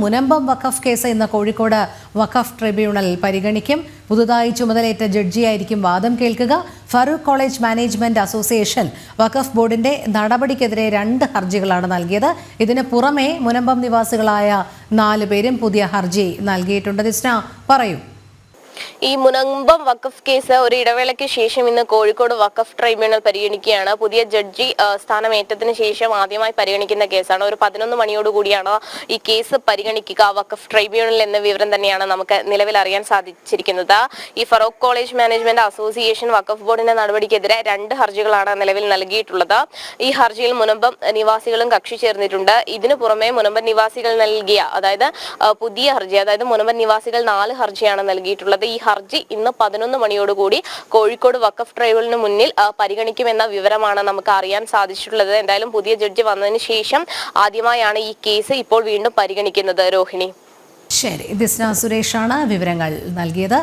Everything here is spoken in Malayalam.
മുനമ്പം വഖഫ് കേസ് ഇന്ന് കോഴിക്കോട് വഖഫ് ട്രിബ്യൂണൽ പരിഗണിക്കും. പുതുതായി ചുമതലയേറ്റ ജഡ്ജിയായിരിക്കും വാദം കേൾക്കുക. ഫറൂഖ് കോളേജ് മാനേജ്മെന്റ് അസോസിയേഷൻ വഖഫ് ബോർഡിന്റെ നടപടിക്കെതിരെ 2 ഹർജികളാണ് നൽകിയത്. ഇതിന് പുറമെ മുനമ്പം നിവാസികളായ 4 പേരും പുതിയ ഹർജി നൽകിയിട്ടുണ്ട്. ദിസ്ന, പറയൂ. ഈ മുനമ്പം വഖഫ് കേസ് ഒരു ഇടവേളയ്ക്ക് ശേഷം ഇന്ന് കോഴിക്കോട് വഖഫ് ട്രൈബ്യൂണൽ പരിഗണിക്കുകയാണ്. പുതിയ ജഡ്ജി സ്ഥാനമേറ്റത്തിന് ശേഷം ആദ്യമായി പരിഗണിക്കുന്ന കേസാണ്. ഒരു 11 മണിയോടുകൂടിയാണ് ഈ കേസ് പരിഗണിക്കുക വഖഫ് ട്രൈബ്യൂണൽ എന്ന വിവരം തന്നെയാണ് നമുക്ക് നിലവിൽ അറിയാൻ സാധിച്ചിരിക്കുന്നത്. ഈ ഫറൂഖ് കോളേജ് മാനേജ്മെന്റ് അസോസിയേഷൻ വഖഫ് ബോർഡിന്റെ നടപടിക്കെതിരെ 2 ഹർജികളാണ് നിലവിൽ നൽകിയിട്ടുള്ളത്. ഈ ഹർജിയിൽ മുനമ്പം നിവാസികളും കക്ഷി ചേർന്നിട്ടുണ്ട്. ഇതിനു പുറമെ മുനമ്പം നിവാസികൾ നൽകിയ പുതിയ ഹർജി, മുനമ്പം നിവാസികൾ 4 ഹർജിയാണ് നൽകിയിട്ടുള്ളത്. ഈ ഹർജി ഇന്ന് 11 മണിയോടുകൂടി കോഴിക്കോട് വഖഫ് ട്രൈബ്യൂണലിന് മുന്നിൽ പരിഗണിക്കുമെന്ന വിവരമാണ് നമുക്ക് അറിയാൻ സാധിച്ചിട്ടുള്ളത്. എന്തായാലും പുതിയ ജഡ്ജി വന്നതിന് ശേഷം ആദ്യമായാണ് ഈ കേസ് ഇപ്പോൾ വീണ്ടും പരിഗണിക്കുന്നത്. രോഹിണി. ശരി, ദിസ്ന സുരേഷാണ് വിവരങ്ങൾ നൽകിയത്.